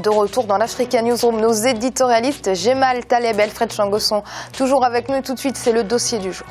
De retour dans l'Africa Newsroom, nos éditorialistes Gemal Taleb et Alfred Chango sont toujours avec nous. Tout de suite, c'est le dossier du jour.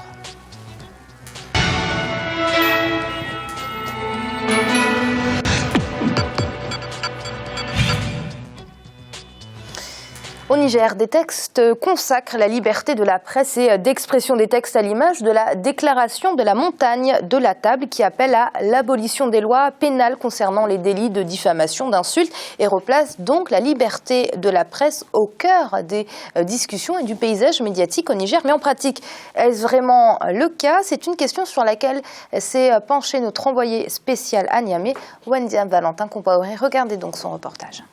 Au Niger, des textes consacrent la liberté de la presse et d'expression des textes à l'image de la déclaration de la montagne de la table qui appelle à l'abolition des lois pénales concernant les délits de diffamation, d'insulte et replace donc la liberté de la presse au cœur des discussions et du paysage médiatique au Niger. Mais en pratique, est-ce vraiment le cas? C'est une question sur laquelle s'est penché notre envoyé spécial à Niamey, Wendy Valentin Compaoré. Regardez donc son reportage.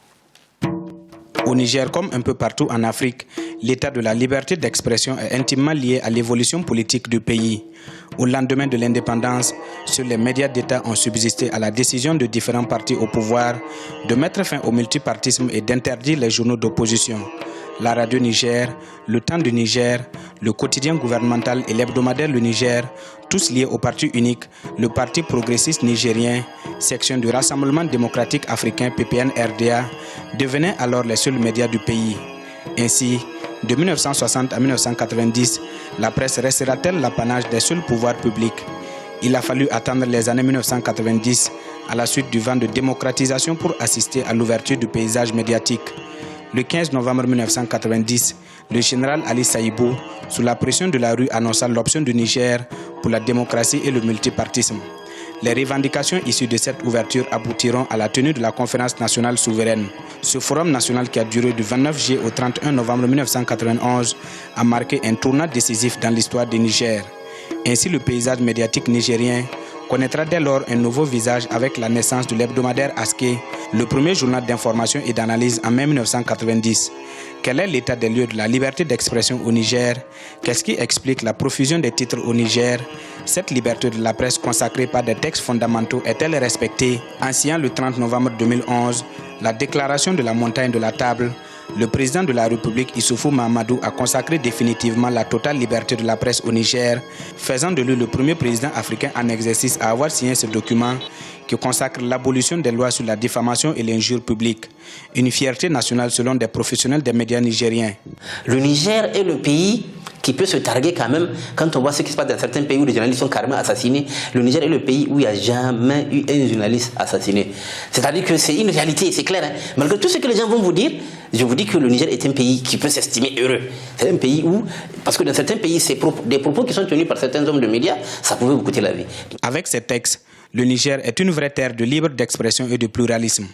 Au Niger, comme un peu partout en Afrique, l'état de la liberté d'expression est intimement lié à l'évolution politique du pays. Au lendemain de l'indépendance, seuls les médias d'État ont subsisté à la décision de différents partis au pouvoir de mettre fin au multipartisme et d'interdire les journaux d'opposition. La radio Niger, le Temps du Niger, le quotidien gouvernemental et l'hebdomadaire Le Niger, tous liés au parti unique, le Parti progressiste nigérien, section du Rassemblement démocratique africain PPN-RDA, devenaient alors les seuls médias du pays. Ainsi, de 1960 à 1990, la presse restera-t-elle l'apanage des seuls pouvoirs publics? Il a fallu attendre les années 1990 à la suite du vent de démocratisation pour assister à l'ouverture du paysage médiatique. Le 15 novembre 1990, le général Ali Saïbou, sous la pression de la rue, annonça l'option du Niger pour la démocratie et le multipartisme. Les revendications issues de cette ouverture aboutiront à la tenue de la conférence nationale souveraine. Ce forum national qui a duré du 29 juillet au 31 novembre 1991 a marqué un tournant décisif dans l'histoire du Niger. Ainsi, le paysage médiatique nigérien connaîtra dès lors un nouveau visage avec la naissance de l'hebdomadaire Aské, le premier journal d'information et d'analyse en mai 1990. Quel est l'état des lieux de la liberté d'expression au Niger? Qu'est-ce qui explique la profusion des titres au Niger? Cette liberté de la presse consacrée par des textes fondamentaux est-elle respectée? En signant le 30 novembre 2011 la déclaration de la montagne de la table, le président de la République Issoufou Mahamadou a consacré définitivement la totale liberté de la presse au Niger, faisant de lui le premier président africain en exercice à avoir signé ce document qui consacre l'abolition des lois sur la diffamation et l'injure publique. Une fierté nationale selon des professionnels des médias nigériens. Le Niger est le pays qui peut se targuer quand même, quand on voit ce qui se passe dans certains pays où les journalistes sont carrément assassinés. Le Niger est le pays où il n'y a jamais eu un journaliste assassiné. C'est-à-dire que c'est une réalité, c'est clair. Hein. Malgré tout ce que les gens vont vous dire, je vous dis que le Niger est un pays qui peut s'estimer heureux. C'est un pays où, parce que dans certains pays, des propos qui sont tenus par certains hommes de médias, ça pouvait vous coûter la vie. Avec ces textes, le Niger est une vraie terre de libre d'expression et de pluralisme.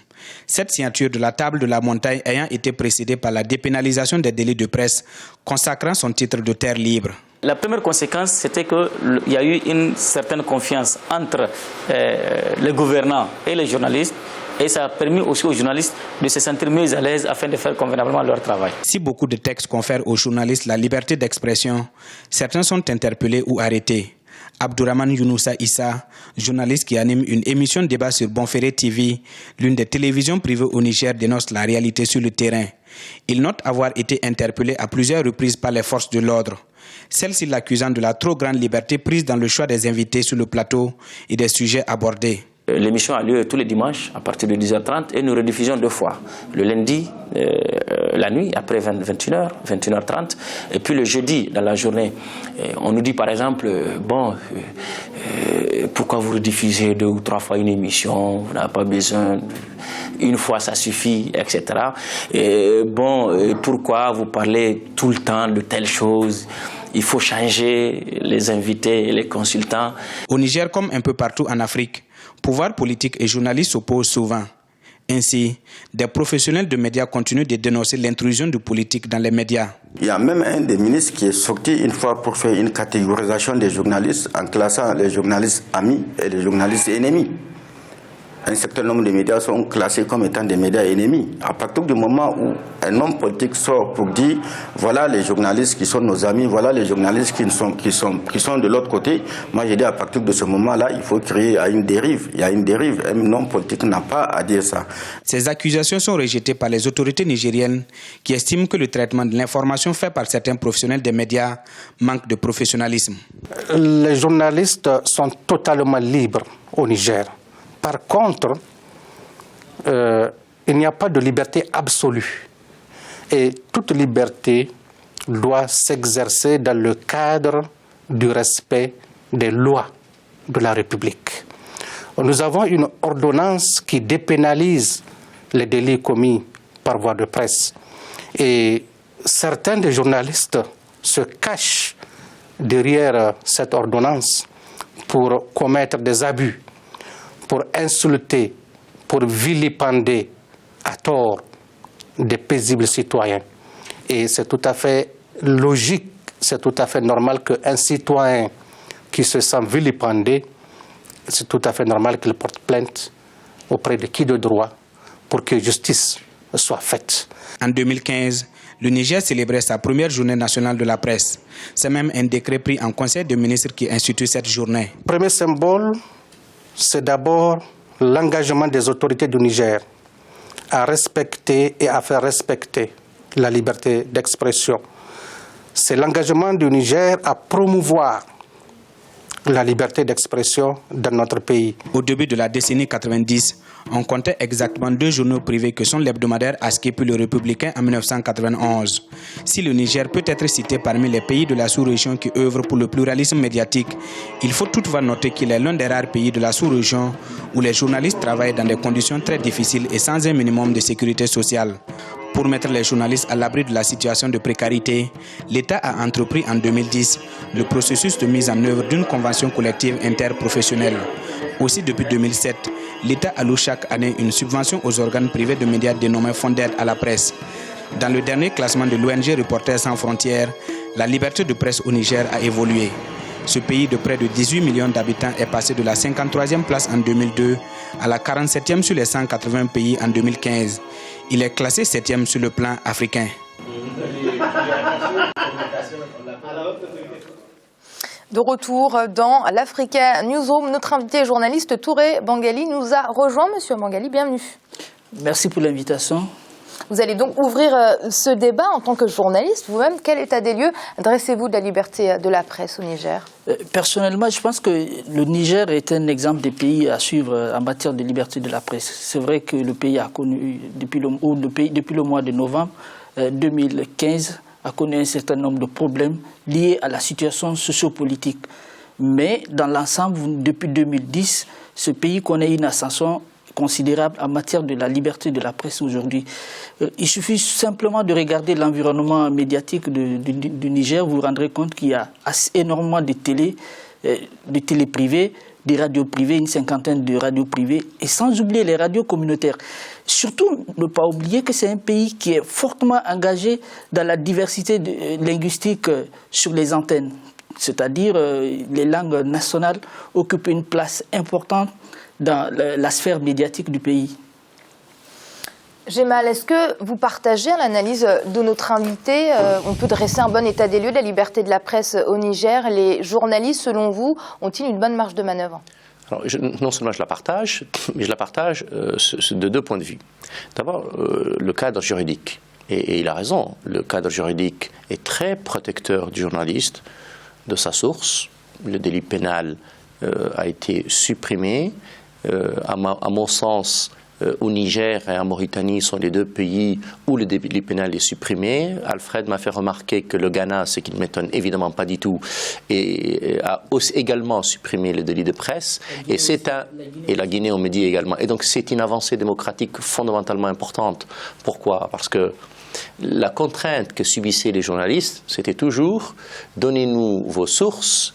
Cette signature de la table de la montagne ayant été précédée par la dépénalisation des délits de presse, consacrant son titre de terre libre. La première conséquence, c'était qu'il y a eu une certaine confiance entre les gouvernants et les journalistes. Et ça a permis aussi aux journalistes de se sentir mieux à l'aise afin de faire convenablement leur travail. Si beaucoup de textes confèrent aux journalistes la liberté d'expression, certains sont interpellés ou arrêtés. Abdourahmane Younoussa Issa, journaliste qui anime une émission de débat sur Bonferré TV, l'une des télévisions privées au Niger, dénonce la réalité sur le terrain. Il note avoir été interpellé à plusieurs reprises par les forces de l'ordre. Celle-ci l'accusant de la trop grande liberté prise dans le choix des invités sur le plateau et des sujets abordés. L'émission a lieu tous les dimanches à partir de 10h30 et nous rediffusions 2 fois. Le lundi, la nuit, après 21h, 21h30, et puis le jeudi, dans la journée. On nous dit par exemple, pourquoi vous rediffusez 2 ou 3 fois une émission, vous n'avez pas besoin, une fois ça suffit, etc. Pourquoi vous parlez tout le temps de telle chose? Il faut changer les invités et les consultants. Au Niger, comme un peu partout en Afrique, pouvoir politique et journalistes s'opposent souvent. Ainsi, des professionnels de médias continuent de dénoncer l'intrusion du politique dans les médias. Il y a même un des ministres qui est sorti une fois pour faire une catégorisation des journalistes en classant les journalistes amis et les journalistes ennemis. Un certain nombre de médias sont classés comme étant des médias ennemis. À partir du moment où un homme politique sort pour dire voilà les journalistes qui sont nos amis, voilà les journalistes qui sont de l'autre côté, moi j'ai dit à partir de ce moment-là, il faut créer une dérive. Il y a une dérive. Un homme politique n'a pas à dire ça. Ces accusations sont rejetées par les autorités nigériennes qui estiment que le traitement de l'information fait par certains professionnels des médias manque de professionnalisme. Les journalistes sont totalement libres au Niger. Par contre, il n'y a pas de liberté absolue. Et toute liberté doit s'exercer dans le cadre du respect des lois de la République. Nous avons une ordonnance qui dépénalise les délits commis par voie de presse. Et certains des journalistes se cachent derrière cette ordonnance pour commettre des abus, pour insulter, pour vilipender à tort des paisibles citoyens. Et c'est tout à fait logique, c'est tout à fait normal qu'un citoyen qui se sent vilipendé, c'est tout à fait normal qu'il porte plainte auprès de qui de droit pour que justice soit faite. En 2015, le Niger célébrait sa première journée nationale de la presse. C'est même un décret pris en Conseil des ministres qui institue cette journée. Le premier symbole, c'est d'abord l'engagement des autorités du Niger à respecter et à faire respecter la liberté d'expression. C'est l'engagement du Niger à promouvoir la liberté d'expression dans notre pays. Au début de la décennie 90, on comptait exactement 2 journaux privés que sont l'hebdomadaire Askip et le Républicain en 1991. Si le Niger peut être cité parmi les pays de la sous-région qui œuvrent pour le pluralisme médiatique, il faut toutefois noter qu'il est l'un des rares pays de la sous-région où les journalistes travaillent dans des conditions très difficiles et sans un minimum de sécurité sociale. Pour mettre les journalistes à l'abri de la situation de précarité, l'État a entrepris en 2010 le processus de mise en œuvre d'une convention collective interprofessionnelle. Aussi, depuis 2007, l'État alloue chaque année une subvention aux organes privés de médias dénommés Fonds d'aide à la presse. Dans le dernier classement de l'ONG Reporters sans frontières, la liberté de presse au Niger a évolué. Ce pays de près de 18 millions d'habitants est passé de la 53e place en 2002 à la 47e sur les 180 pays en 2015. Il est classé 7e sur le plan africain. De retour dans l'Africa Newsroom, notre invité journaliste Touré Bangali nous a rejoint. Monsieur Bangali, bienvenue. Merci pour l'invitation. Vous allez donc ouvrir ce débat en tant que journaliste. Vous-même, quel état des lieux dressez-vous de la liberté de la presse au Niger? Personnellement, je pense que le Niger est un exemple des pays à suivre en matière de liberté de la presse. C'est vrai que le pays a connu, depuis le mois de novembre 2015, a connu un certain nombre de problèmes liés à la situation sociopolitique. Mais dans l'ensemble, depuis 2010, ce pays connaît une ascension considérable en matière de la liberté de la presse aujourd'hui. Il suffit simplement de regarder l'environnement médiatique du Niger, vous vous rendrez compte qu'il y a énormément de télé privées, des radios privées, une cinquantaine de radios privées, et sans oublier les radios communautaires. Surtout, ne pas oublier que c'est un pays qui est fortement engagé dans la diversité linguistique sur les antennes. C'est-à-dire les langues nationales occupent une place importante dans la sphère médiatique du pays. Gémal, est-ce que vous partagez l'analyse de notre invité? On peut dresser un bon état des lieux de la liberté de la presse au Niger. Les journalistes, selon vous, ont-ils une bonne marge de manœuvre? Alors, non seulement je la partage, mais je la partage de 2 points de vue. D'abord, le cadre juridique. Et il a raison, le cadre juridique est très protecteur du journaliste, de sa source. Le délit pénal a été supprimé. À mon sens, au Niger et en Mauritanie sont les 2 pays où le délit pénal est supprimé. Alfred m'a fait remarquer que le Ghana, ce qui ne m'étonne évidemment pas du tout, a également supprimé le délit de presse. Et la Guinée, on me dit également. Et donc c'est une avancée démocratique fondamentalement importante. Pourquoi? Parce que la contrainte que subissaient les journalistes, c'était toujours « donnez-nous vos sources ».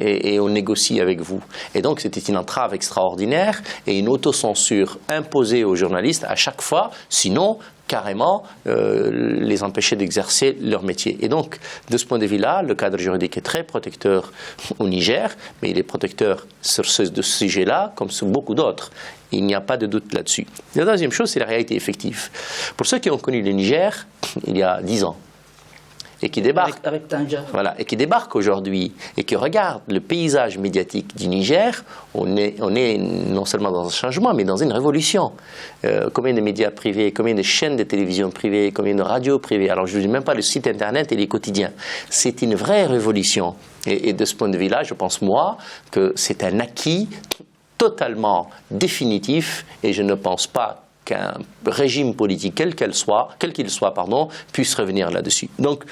Et on négocie avec vous. Et donc c'était une entrave extraordinaire et une autocensure imposée aux journalistes à chaque fois, sinon carrément les empêcher d'exercer leur métier. Et donc de ce point de vue-là, le cadre juridique est très protecteur au Niger, mais il est protecteur sur ce sujet-là comme sur beaucoup d'autres. Il n'y a pas de doute là-dessus. La deuxième chose, c'est la réalité effective. Pour ceux qui ont connu le Niger il y a 10 ans, et qui débarquent, et qui débarquent aujourd'hui et qui regardent le paysage médiatique du Niger, on est non seulement dans un changement, mais dans une révolution. Combien de médias privés, combien de chaînes de télévision privées, combien de radios privées. Alors je ne dis même pas le site internet et les quotidiens. C'est une vraie révolution. Et de ce point de vue-là, je pense moi que c'est un acquis totalement définitif et je ne pense pas qu'un régime politique, quel qu'il soit, puisse revenir là-dessus. Donc,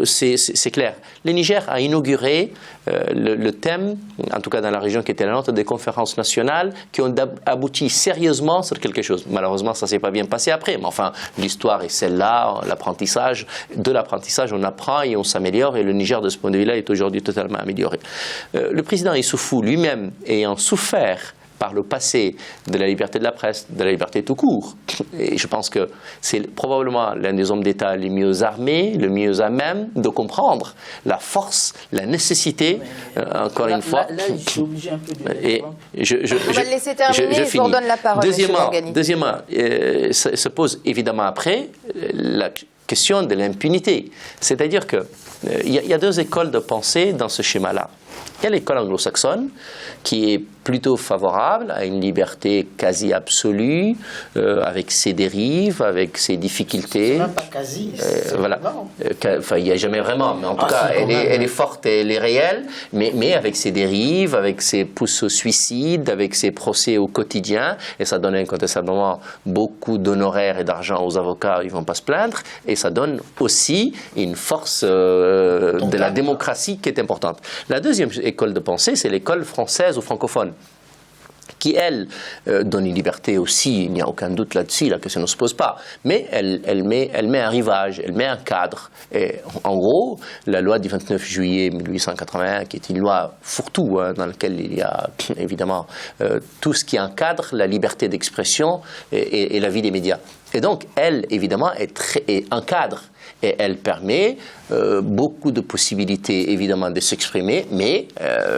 c'est clair. Le Niger a inauguré le thème, en tout cas dans la région qui était la nôtre, des conférences nationales qui ont abouti sérieusement sur quelque chose. Malheureusement, ça ne s'est pas bien passé après, mais enfin, l'histoire est celle-là, l'apprentissage. De l'apprentissage, on apprend et on s'améliore, et le Niger, de ce point de vue-là, est aujourd'hui totalement amélioré. Le président Issoufou lui-même ayant souffert par le passé de la liberté de la presse, de la liberté tout court. Et je pense que c'est probablement l'un des hommes d'État les mieux armés, le mieux à même de comprendre la force, la nécessité, encore une fois. Là, je suis obligé un peu de... On va le laisser terminer, je vous redonne la parole. Deuxièmement, se pose évidemment après la question de l'impunité. C'est-à-dire qu'il y a deux écoles de pensée dans ce schéma-là. Il y a l'école anglo-saxonne qui est plutôt favorable à une liberté quasi absolue, avec ses dérives, avec ses difficultés. Même pas quasi. Voilà. Enfin, il n'y a jamais vraiment, mais en tout cas, elle est forte et elle est réelle, mais avec ses dérives, avec ses pousses au suicide, avec ses procès au quotidien, et ça donne incontestablement beaucoup d'honoraires et d'argent aux avocats, ils ne vont pas se plaindre, et ça donne aussi une force de la démocratie qui est importante. La deuxième école de pensée, c'est l'école française ou francophone, qui, elle, donne une liberté aussi, il n'y a aucun doute là-dessus, la question ne se pose pas, mais elle met un rivage, elle met un cadre. Et en gros, la loi du 29 juillet 1881, qui est une loi fourre-tout, dans laquelle il y a évidemment tout ce qui encadre la liberté d'expression et la vie des médias. Et donc, elle, évidemment, est un cadre. Et elle permet beaucoup de possibilités, évidemment, de s'exprimer, mais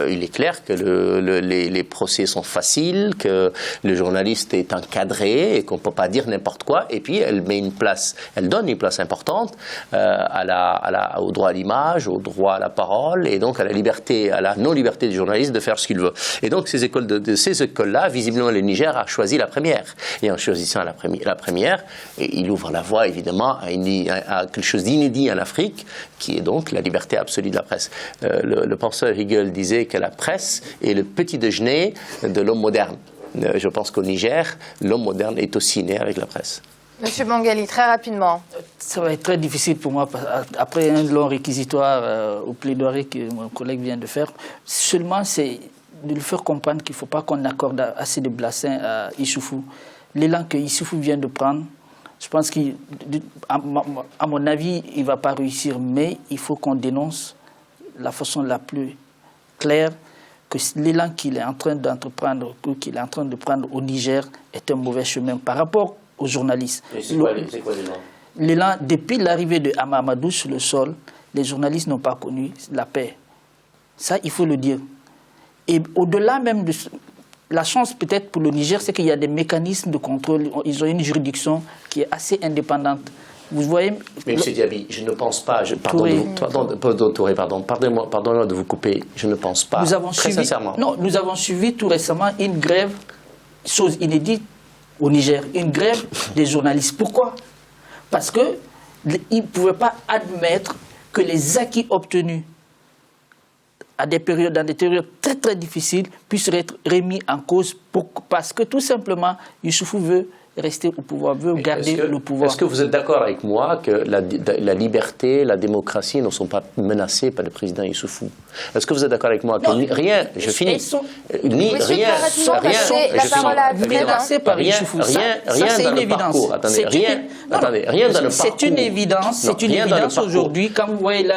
il est clair que les procès sont faciles, que le journaliste est encadré et qu'on ne peut pas dire n'importe quoi. Et puis, elle donne une place importante au droit à l'image, au droit à la parole, et donc à la non-liberté du journaliste de faire ce qu'il veut. Et donc, ces écoles-là, visiblement, le Niger a choisi la première. Et en choisissant la première, il ouvre la voie, évidemment, à quelque chose d'inédit en Afrique, qui est donc la liberté absolue de la presse. Le penseur Hegel disait que la presse est le petit déjeuner de l'homme moderne. Je pense qu'au Niger, l'homme moderne est aussi né avec la presse. Monsieur Bangali, très rapidement. Ça va être très difficile pour moi, après un long réquisitoire au plaidoirie que mon collègue vient de faire, seulement c'est de lui faire comprendre qu'il ne faut pas qu'on accorde assez de blasphème à Issoufou. L'élan que Issoufou vient de prendre, je pense qu'à mon avis, il ne va pas réussir, mais il faut qu'on dénonce la façon la plus claire que l'élan qu'il est en train d'entreprendre, qu'il est en train de prendre au Niger est un mauvais chemin par rapport aux journalistes. Et c'est quoi l'élan ? L'élan, depuis l'arrivée de Hamamadou sur le sol, les journalistes n'ont pas connu la paix. Ça, il faut le dire. Et au-delà même de... La chance peut-être pour le Niger, c'est qu'il y a des mécanismes de contrôle. Ils ont une juridiction qui est assez indépendante. Vous voyez... Mais M. Diaby, je ne pense pas... Pardonnez-moi de vous couper. Je ne pense pas, sincèrement. Non, nous avons suivi tout récemment une grève, chose inédite au Niger, une grève des journalistes. Pourquoi? Parce qu'ils ne pouvaient pas admettre que les acquis obtenus dans des périodes très très difficiles puissent être remis en cause parce que tout simplement Issoufou veut rester au pouvoir, veut garder le pouvoir. Est-ce que vous êtes d'accord avec moi que la liberté, la démocratie ne sont pas menacées par le président Issoufou? Est-ce que vous êtes d'accord avec moi que rien, je finis, rien dans le parcours, rien dans le parcours. C'est une évidence aujourd'hui, quand vous voyez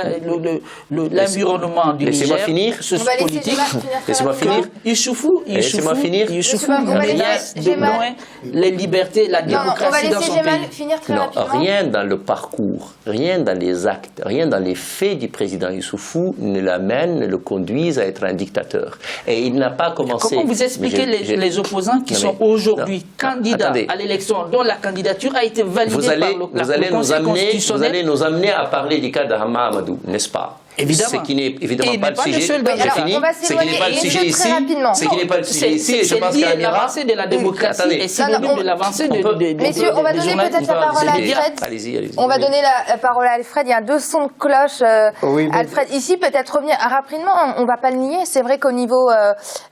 l'environnement du Niger, politique, laissez-moi finir. Issoufou menace de loin les libertés, la démocratie dans son pays. Rien dans le parcours, rien dans les actes, rien dans les faits du président Issoufou ne l'amène, ne le conduise à être un dictateur. Et il n'a pas commencé... Comment vous expliquez les opposants qui sont aujourd'hui candidats à l'élection, dont la candidature a été validée par le Conseil constitutionnel? Vous allez nous amener à parler du cas de Hama Amadou, n'est-ce pas? Évidemment. Ce qui n'est évidemment Et pas le sujet. seul dans C'est fini. on va Ce qui n'est pas le sujet ici. Ce qui n'est pas le sujet ici. Je pense qu'Amira. L'avancée de la démocratie Attendez. est synonyme de l'avancée des Messieurs, on va donner peut-être la parole à Alfred. Allez-y. On va donner la parole à Alfred. Il y a deux sons de cloche. Oui, mais- Alfred, ici, peut-être revenir rapidement. On ne va pas le nier. C'est vrai qu'au niveau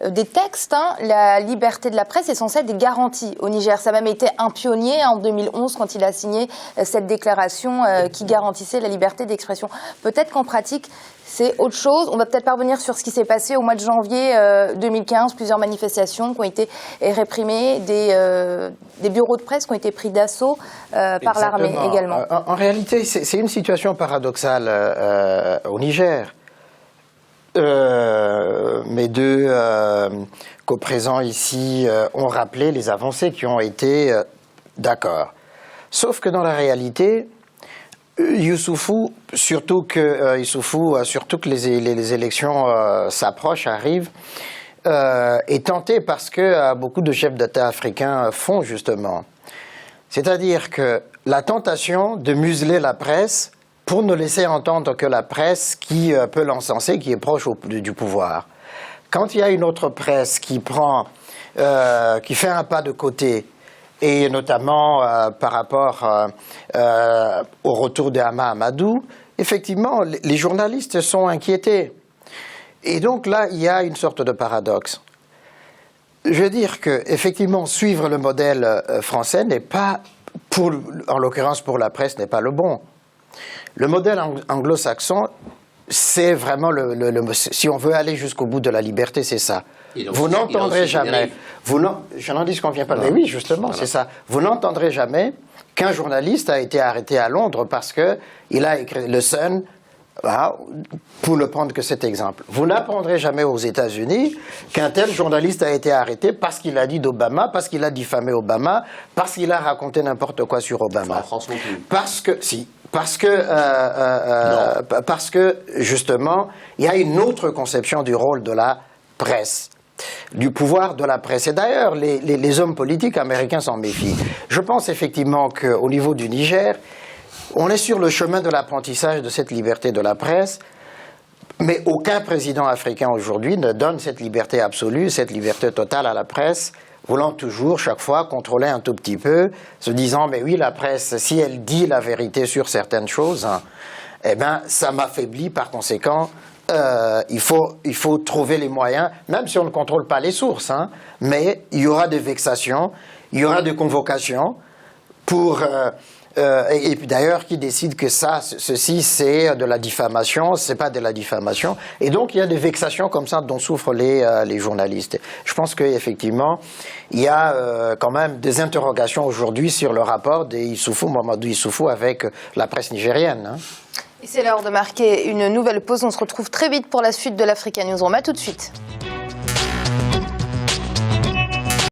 des textes, la liberté de la presse est censée être des garanties au Niger. Ça a même été un pionnier en 2011 quand il a signé cette déclaration qui garantissait la liberté d'expression. Peut-être qu'en pratique, c'est autre chose. On va peut-être pas revenir sur ce qui s'est passé au mois de janvier 2015. Plusieurs manifestations qui ont été réprimées, des bureaux de presse qui ont été pris d'assaut par l'armée également. En réalité, c'est une situation paradoxale au Niger. Mes deux co-présents ici ont rappelé les avancées qui ont été d'accord. Sauf que dans la réalité, Youssoufou, surtout que les élections s'approchent, arrivent, est tenté parce que beaucoup de chefs d'État africains font justement. C'est-à-dire que la tentation de museler la presse pour ne laisser entendre que la presse qui peut l'encenser, qui est proche du pouvoir. Quand il y a une autre presse qui fait un pas de côté, et notamment par rapport au retour de Hama Amadou, effectivement, les journalistes sont inquiétés. Et donc là, il y a une sorte de paradoxe. Je veux dire que, effectivement, suivre le modèle français n'est pas, en l'occurrence pour la presse, n'est pas le bon. Le modèle anglo-saxon, c'est vraiment si on veut aller jusqu'au bout de la liberté, c'est ça. Vous n'entendrez jamais. Je n'en dis ce qu'on vient pas. Mais oui, justement, c'est ça. Vous n'entendrez jamais qu'un journaliste a été arrêté à Londres parce que il a écrit le Sun. Pour ne prendre que cet exemple. Vous n'apprendrez jamais aux États-Unis qu'un tel journaliste a été arrêté parce qu'il a dit d'Obama, parce qu'il a diffamé Obama, parce qu'il a raconté n'importe quoi sur Obama. En France non plus. Parce que justement, il y a une autre conception du rôle de la presse, du pouvoir de la presse. Et d'ailleurs, les hommes politiques américains s'en méfient. Je pense effectivement qu'au niveau du Niger, on est sur le chemin de l'apprentissage de cette liberté de la presse, mais aucun président africain aujourd'hui ne donne cette liberté absolue, cette liberté totale à la presse, voulant toujours, chaque fois, contrôler un tout petit peu, se disant, mais oui, la presse, si elle dit la vérité sur certaines choses, eh ben, ça m'affaiblit, par conséquent, il faut trouver les moyens, même si on ne contrôle pas les sources, mais il y aura des vexations, il y aura des convocations pour... et puis d'ailleurs, qui décide que ceci c'est de la diffamation, c'est pas de la diffamation. Et donc il y a des vexations comme ça dont souffrent les journalistes. Je pense qu'effectivement, il y a quand même des interrogations aujourd'hui sur le rapport de Mamadou Issoufou avec la presse nigérienne. Et c'est l'heure de marquer une nouvelle pause. On se retrouve très vite pour la suite de l'Africa Newsroom. À tout de suite.